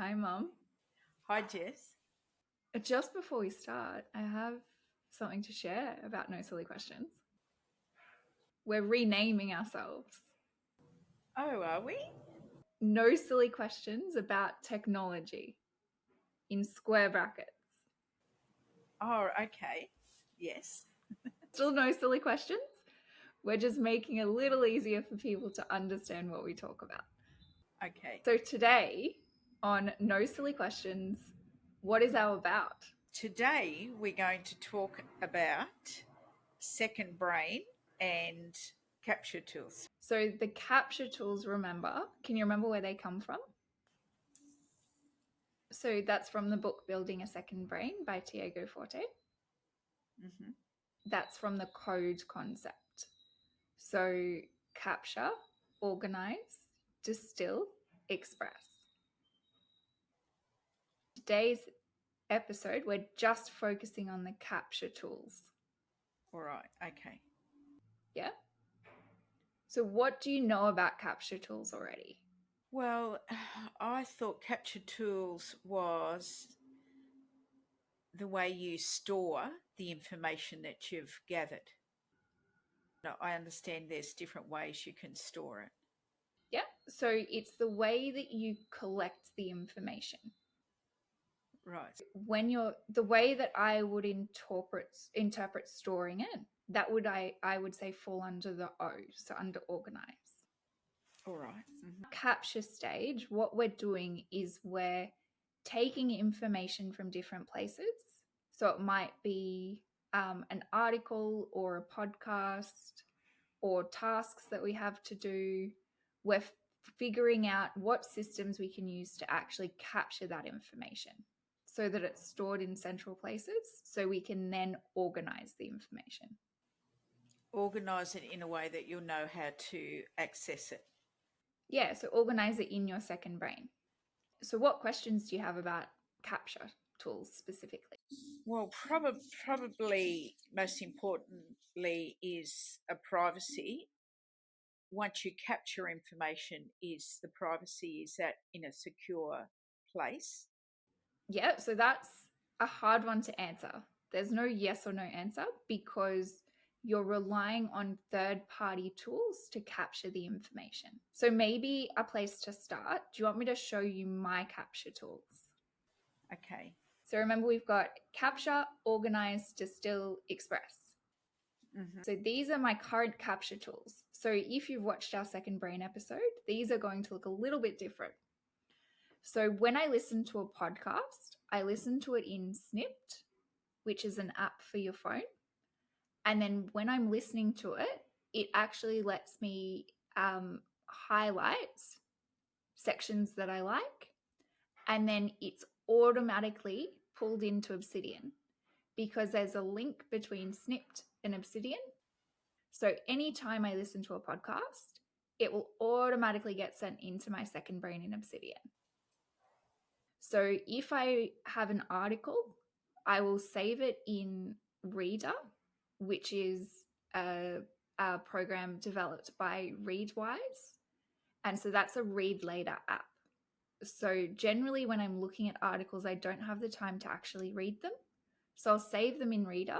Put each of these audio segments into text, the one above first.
Hi, Mum. Hi, Jess. Just before we start, I have something to share about No Silly Questions. We're renaming ourselves. Oh, are we? No Silly Questions about technology in square brackets. Oh, okay. Yes. Still no silly questions. We're just making it a little easier for people to understand what we talk about. Okay. So today on No Silly Questions, what is our about? Today we're going to talk about second brain and capture tools. So the capture tools, can you remember where they come from? So that's from the book Building a Second Brain by Tiago Forte. Mm-hmm. That's from the code concept. So capture, organize, distill, express. Today's episode, we're just focusing on the capture tools. All right. Okay. Yeah? So what do you know about capture tools already? Well, I thought capture tools was the way you store the information that you've gathered. Now, I understand there's different ways you can store it. Yeah, so it's the way that you collect the information. Right. The way that I would interpret storing it, that would I would say fall under the O, so under organize. All right. Mm-hmm. Capture stage, what we're doing is we're taking information from different places. So it might be an article or a podcast or tasks that we have to do. We're figuring out what systems we can use to actually capture that information so that it's stored in central places so we can then organize the information. Organize it in a way that you'll know how to access it. Yeah, so organize it in your second brain. So what questions do you have about capture tools specifically? Well, probably most importantly is a privacy. Once you capture information, is the privacy, is that in a secure place? Yeah, so that's a hard one to answer. There's no yes or no answer because you're relying on third-party tools to capture the information. So maybe a place to start, do you want me to show you my capture tools? Okay. So remember, we've got capture, organize, distill, express. Mm-hmm. So these are my current capture tools. So if you've watched our second brain episode, these are going to look a little bit different. So when I listen to a podcast, I listen to it in Snipped, which is an app for your phone. And then when I'm listening to it, it actually lets me highlight sections that I like. And then it's automatically pulled into Obsidian because there's a link between Snipped and Obsidian. So anytime I listen to a podcast, it will automatically get sent into my second brain in Obsidian. So if I have an article, I will save it in Reader, which is a program developed by Readwise. And so that's a read later app. So generally when I'm looking at articles, I don't have the time to actually read them. So I'll save them in Reader.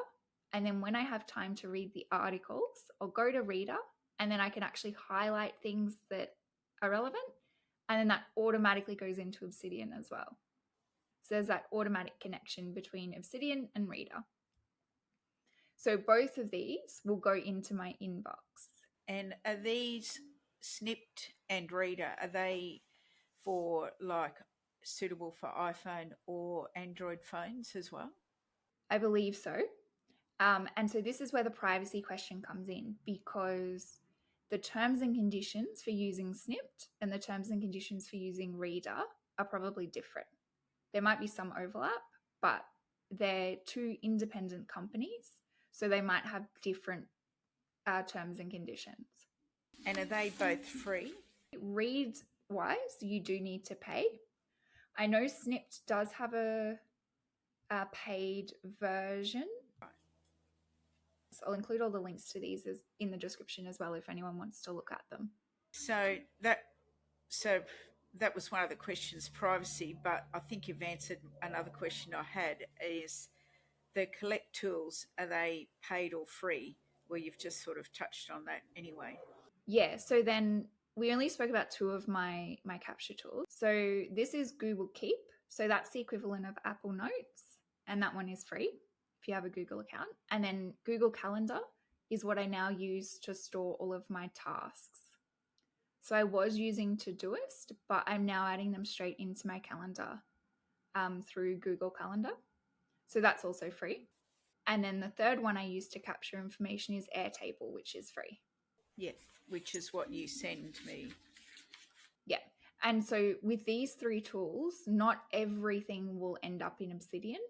And then when I have time to read the articles, I'll go to Reader and then I can actually highlight things that are relevant. And then that automatically goes into Obsidian as well. So there's that automatic connection between Obsidian and Reader. So both of these will go into my inbox. And are these Snipped and Reader, are they for like suitable for iPhone or Android phones as well? I believe so. And so this is where the privacy question comes in, because the terms and conditions for using Snipped and the terms and conditions for using Reader are probably different. There might be some overlap, but they're two independent companies, so they might have different terms and conditions. And are they both free? Read-wise, you do need to pay. I know Snipped does have a paid version. So I'll include all the links to these in the description as well if anyone wants to look at them. So that was one of the questions, privacy, but I think you've answered another question I had is the collect tools, are they paid or free? Well, you've just sort of touched on that anyway. Yeah, so then we only spoke about two of my capture tools. So this is Google Keep. So that's the equivalent of Apple Notes, and that one is free if you have a Google account. And then Google Calendar is what I now use to store all of my tasks. So I was using Todoist, but I'm now adding them straight into my calendar through Google Calendar. So that's also free. And then the third one I use to capture information is Airtable, which is free. Yeah, which is what you send me. Yeah. And so with these three tools, not everything will end up in Obsidian,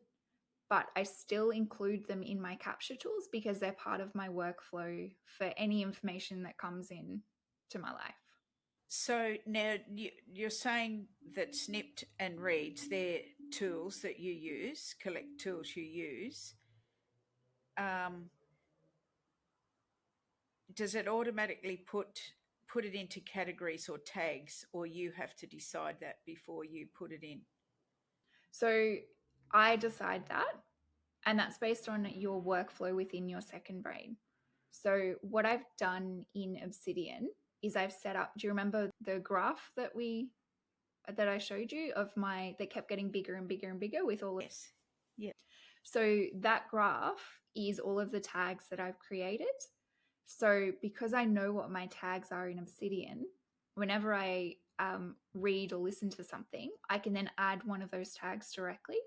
but I still include them in my capture tools because they're part of my workflow for any information that comes in to my life. So now you're saying that Snipped and Reads, they're tools that you use, collect tools you use. Does it automatically put it into categories or tags, or you have to decide that before you put it in? So I decide that, and that's based on your workflow within your second brain. So what I've done in Obsidian is I've set up, do you remember the graph that I showed you of my that kept getting bigger and bigger and bigger with all of Yes. Yeah. So that graph is all of the tags that I've created. So because I know what my tags are in Obsidian, whenever I read or listen to something, I can then add one of those tags directly.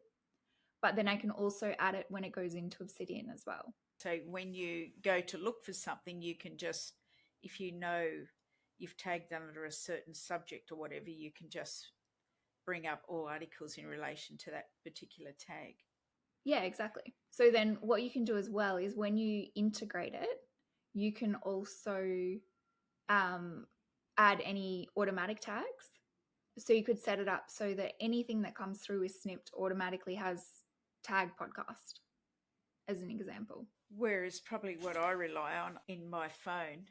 But then I can also add it when it goes into Obsidian as well. So when you go to look for something, you can just, if you know you've tagged them under a certain subject or whatever, you can just bring up all articles in relation to that particular tag. Yeah, exactly. So then what you can do as well is when you integrate it, you can also add any automatic tags. So you could set it up so that anything that comes through is snipped automatically has tag podcast as an example. Whereas probably what I rely on in my phone,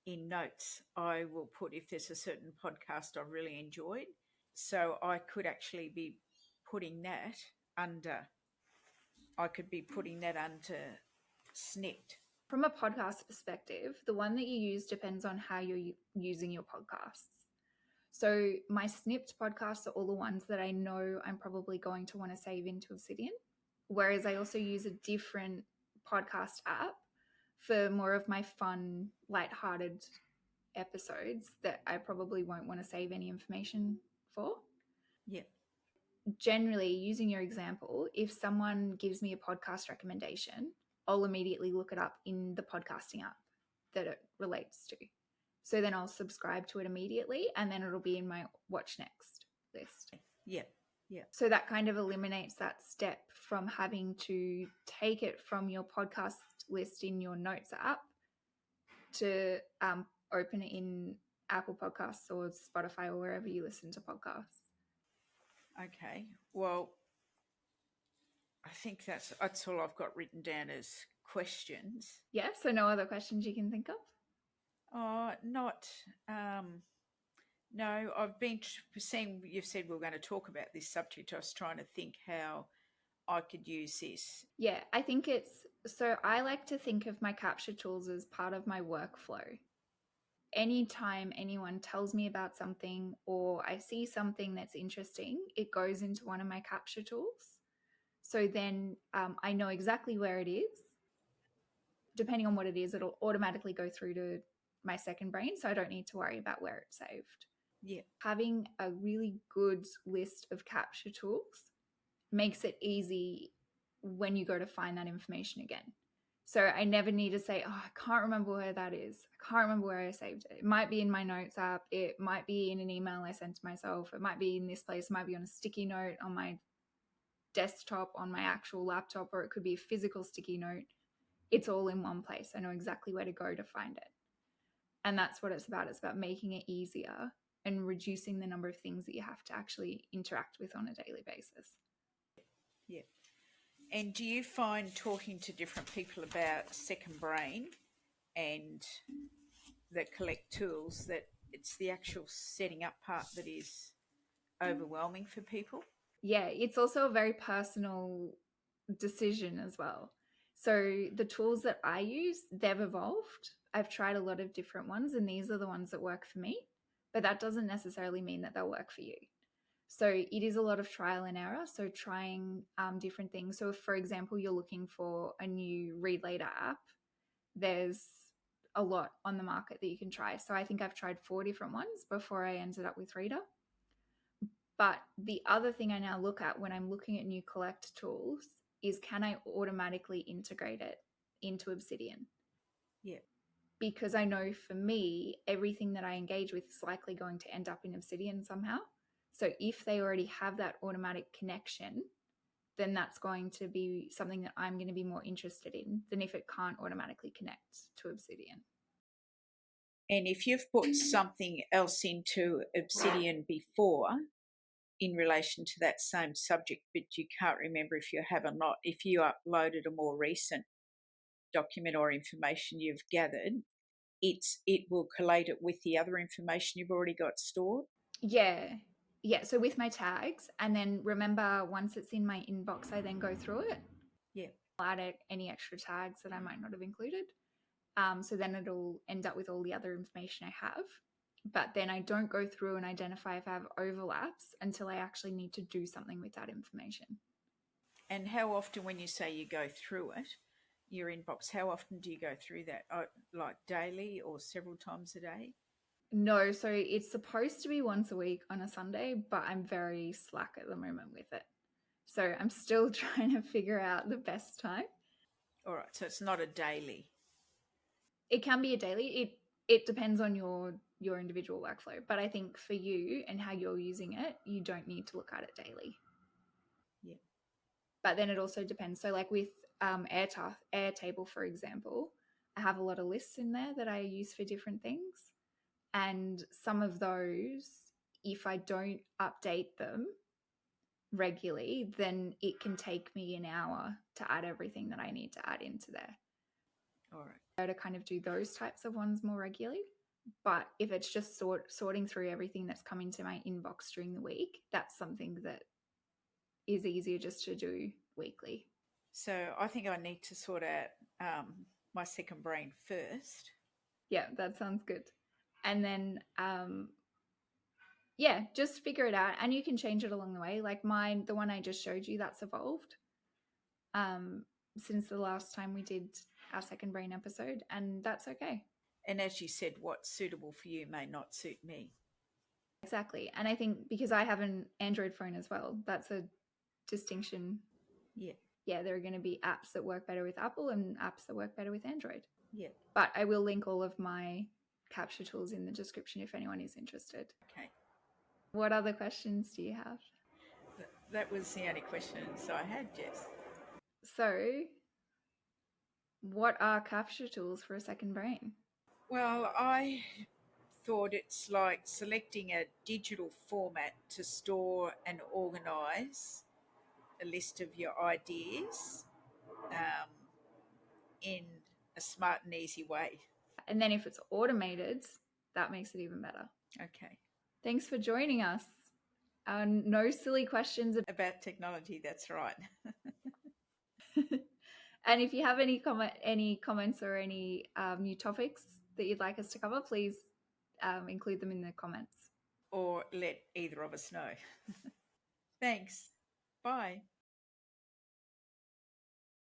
in notes, I will put if there's a certain podcast I really enjoyed. So I could actually be putting that under, I could be putting that under snipped. From a podcast perspective, the one that you use depends on how you're using your podcasts. So my snipped podcasts are all the ones that I know I'm probably going to want to save into Obsidian. Whereas I also use a different podcast app for more of my fun, lighthearted episodes that I probably won't want to save any information for. Yeah. Generally, using your example, if someone gives me a podcast recommendation, I'll immediately look it up in the podcasting app that it relates to. So then I'll subscribe to it immediately, and then it'll be in my watch next list. Yeah. Yeah. So that kind of eliminates that step from having to take it from your podcast list in your notes app to open it in Apple Podcasts or Spotify or wherever you listen to podcasts. Okay. Well, I think that's all I've got written down as questions. Yeah, so no other questions you can think of? Not. No, I've been seeing you've said we're going to talk about this subject. I was trying to think how I could use this. Yeah, I think so I like to think of my capture tools as part of my workflow. Anytime anyone tells me about something or I see something that's interesting, it goes into one of my capture tools. So then I know exactly where it is. Depending on what it is, it'll automatically go through to my second brain, so I don't need to worry about where it's saved. Yeah. Having a really good list of capture tools makes it easy when you go to find that information again. So I never need to say, oh, I can't remember where that is. I can't remember where I saved it. It might be in my notes app. It might be in an email I sent to myself. It might be in this place. It might be on a sticky note on my desktop, on my actual laptop, or it could be a physical sticky note. It's all in one place. I know exactly where to go to find it. And that's what it's about. It's about making it easier and reducing the number of things that you have to actually interact with on a daily basis. Yeah. And do you find talking to different people about second brain and the collect tools that it's the actual setting up part that is overwhelming for people? Yeah, it's also a very personal decision as well. So the tools that I use, they've evolved. I've tried a lot of different ones, and these are the ones that work for me, but that doesn't necessarily mean that they'll work for you. So it is a lot of trial and error. So trying different things. So if, for example, you're looking for a new Read Later app, there's a lot on the market that you can try. So I think I've tried 4 different ones before I ended up with Reader. But the other thing I now look at when I'm looking at new collect tools is, can I automatically integrate it into Obsidian? Yeah. Because I know for me, everything that I engage with is likely going to end up in Obsidian somehow. So if they already have that automatic connection, then that's going to be something that I'm going to be more interested in than if it can't automatically connect to Obsidian. And if you've put something else into Obsidian before in relation to that same subject, but you can't remember if you have or not, if you uploaded a more recent document or information you've gathered, it will collate it with the other information you've already got stored. Yeah. So with my tags, and then remember, once it's in my inbox, I then go through it. Yeah. I'll add any extra tags that I might not have included. So then it'll end up with all the other information I have. But then I don't go through and identify if I have overlaps until I actually need to do something with that information. And how often, when you say you go through it, your inbox, how often do you go through that? Like daily or several times a day? No, so it's supposed to be once a week on a Sunday, but I'm very slack at the moment with it. So I'm still trying to figure out the best time. All right, so it's not a daily. It can be a daily. It depends on your individual workflow, but I think for you and how you're using it, you don't need to look at it daily. Yeah. But then it also depends. So like with Airtable, for example, I have a lot of lists in there that I use for different things. And some of those, if I don't update them regularly, then it can take me an hour to add everything that I need to add into there. All right. To kind of do those types of ones more regularly. But if it's just sorting through everything that's come into my inbox during the week, that's something that is easier just to do weekly. So I think I need to sort out my second brain first. Yeah, that sounds good. And then, yeah, just figure it out, and you can change it along the way. Like mine, the one I just showed you, that's evolved since the last time we did our second brain episode, and that's okay. And as you said, what's suitable for you may not suit me. Exactly. And I think because I have an Android phone as well, that's a distinction. Yeah. Yeah, there are going to be apps that work better with Apple and apps that work better with Android. Yeah. But I will link all of my capture tools in the description if anyone is interested. Okay. What other questions do you have? That was the only questions I had, Jess. So, what are capture tools for a second brain? Well, I thought it's like selecting a digital format to store and organise a list of your ideas in a smart and easy way. And then if it's automated, that makes it even better. Okay. Thanks for joining us. No silly questions about technology, that's right. And if you have any comments or any new topics that you'd like us to cover, please include them in the comments. Or let either of us know. Thanks. Bye.